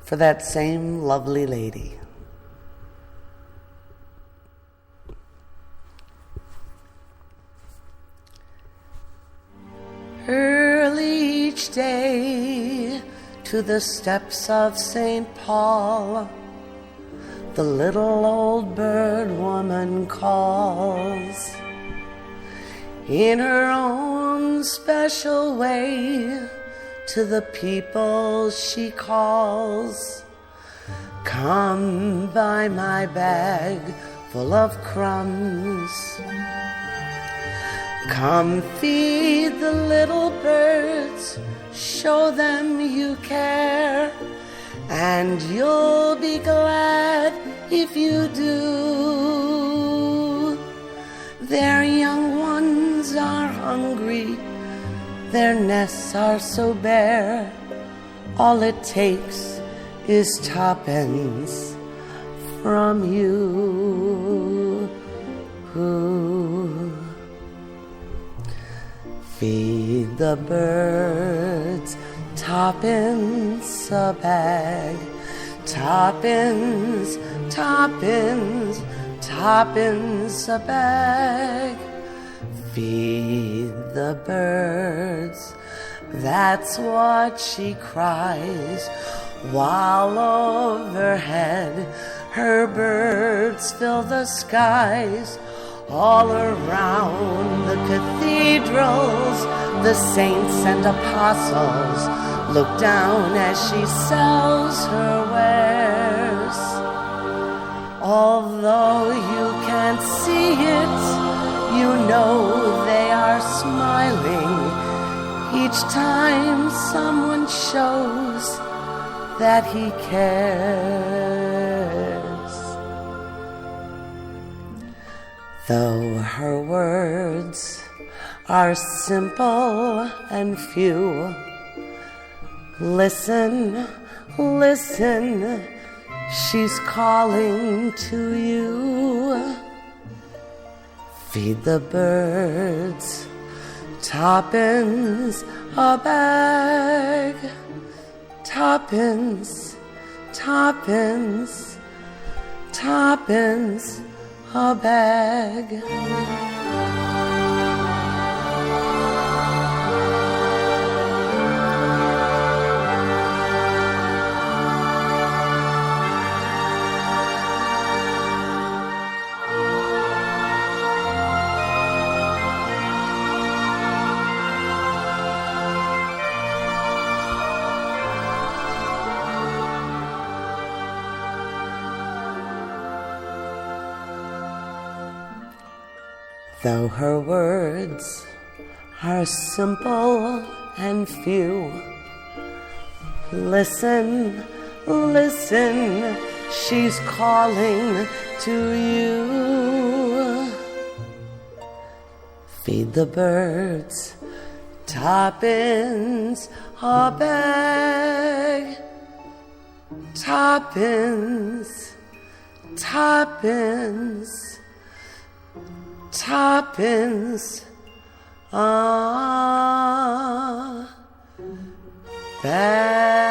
for that same lovely lady. Early each day to the steps of St. Paul, the little old bird woman calls. In her own special way, to the people she calls, come buy my bag full of crumbs. Come feed the little birds, show them you care, and you'll be glad if you do. Their young ones are hungry, their nests are so bare, all it takes is tuppence from you. Feed the birds, tuppence a bag, tuppence, tuppence, tuppence a bag. Feed the birds, that's what she cries, while overhead her birds fill the skies. All around the cathedrals, the saints and apostles look down as she sells her wares. Although you can't see it, you know they are smiling each time someone shows that he cares. Though her words are simple and few, listen, listen, she's calling to you. Feed the birds, tuppence a bag, tuppence, tuppence, tuppence a bag. Though her words are simple and few, listen, listen, she's calling to you. Feed the birds, tuppence a bag, tuppence, tuppence, tuppence a bag.